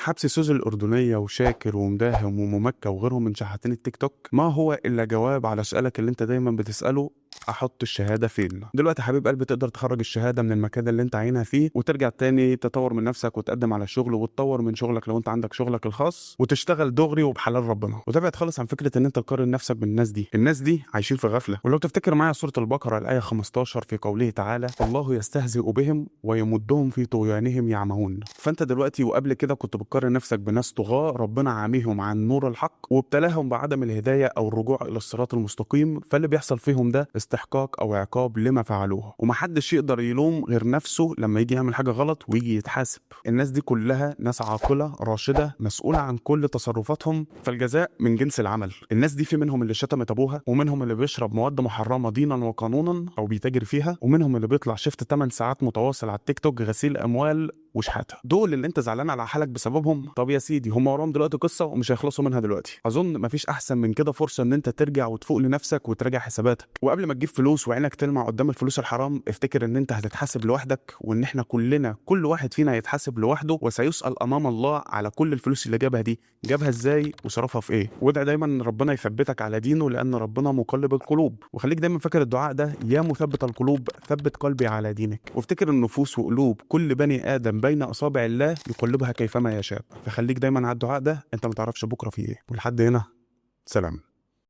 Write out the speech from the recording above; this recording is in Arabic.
حبس سوزي الأردنية وشاكر ومداهم وممكة وغيرهم من شحاتين التيك توك ما هو إلا جواب على سؤالك اللي انت دايما بتسأله: احط الشهاده فين؟ دلوقتي يا حبيب قلبي تقدر تخرج الشهاده من المكان اللي انت عينها فيه وترجع تاني تطور من نفسك وتقدم على شغل وتطور من شغلك لو انت عندك شغلك الخاص وتشتغل دغري وبحلال ربنا، وتبعد خالص عن فكره ان انت تقارن نفسك بالناس دي. الناس دي عايشين في غفله. ولو تفتكر معايا سوره البقره الايه 15 في قوله تعالى: الله يستهزئ بهم ويمدهم في طغيانهم يعمهون. فانت دلوقتي وقبل كده كنت بتقارن نفسك بناس طغاة ربنا عاميهم عن نور الحق وابتلاهم بعدم الهدايه او الرجوع الى الصراط المستقيم، فاللي بيحصل فيهم ده استحقاق او عقاب لما فعلوه، ومحدش يقدر يلوم غير نفسه لما يجي يعمل حاجه غلط ويجي يتحاسب. الناس دي كلها ناس عاقله راشده مسؤوله عن كل تصرفاتهم، فالجزاء من جنس العمل. الناس دي في منهم اللي شتمت ابوها، ومنهم اللي بيشرب مواد محرمه دينا وقانونا او بيتاجر فيها، ومنهم اللي بيطلع شيفت 8 ساعات متواصل على التيك توك غسيل اموال وشحاته. دول اللي انت زعلان على حالك بسببهم؟ طب يا سيدي هم وراهم دلوقتي قصه ومش هيخلصوا منها دلوقتي. اظن مفيش احسن من كده فرصه ان انت ترجع وتفوق لنفسك وتراجع حساباتك. وقبل ما تجيب فلوس وعينك تلمع قدام الفلوس الحرام، افتكر ان انت هتتحاسب لوحدك، وان احنا كلنا كل واحد فينا هيتحاسب لوحده وسيسأل امام الله على كل الفلوس اللي جابها دي، جابها ازاي وصرفها في ايه. وادعي دايما ربنا يثبتك على دينه، لان ربنا مقلب القلوب. وخليك دايما فاكر الدعاء ده: يا مثبت القلوب ثبت قلبي على دينك. وافتكر النفوس وقلوب كل بني ادم بين اصابع الله يقلبها كيفما يشاء. فخليك دايما على الدعاء ده، انت ما تعرفش بكره فيه ايه. ولحد هنا سلام.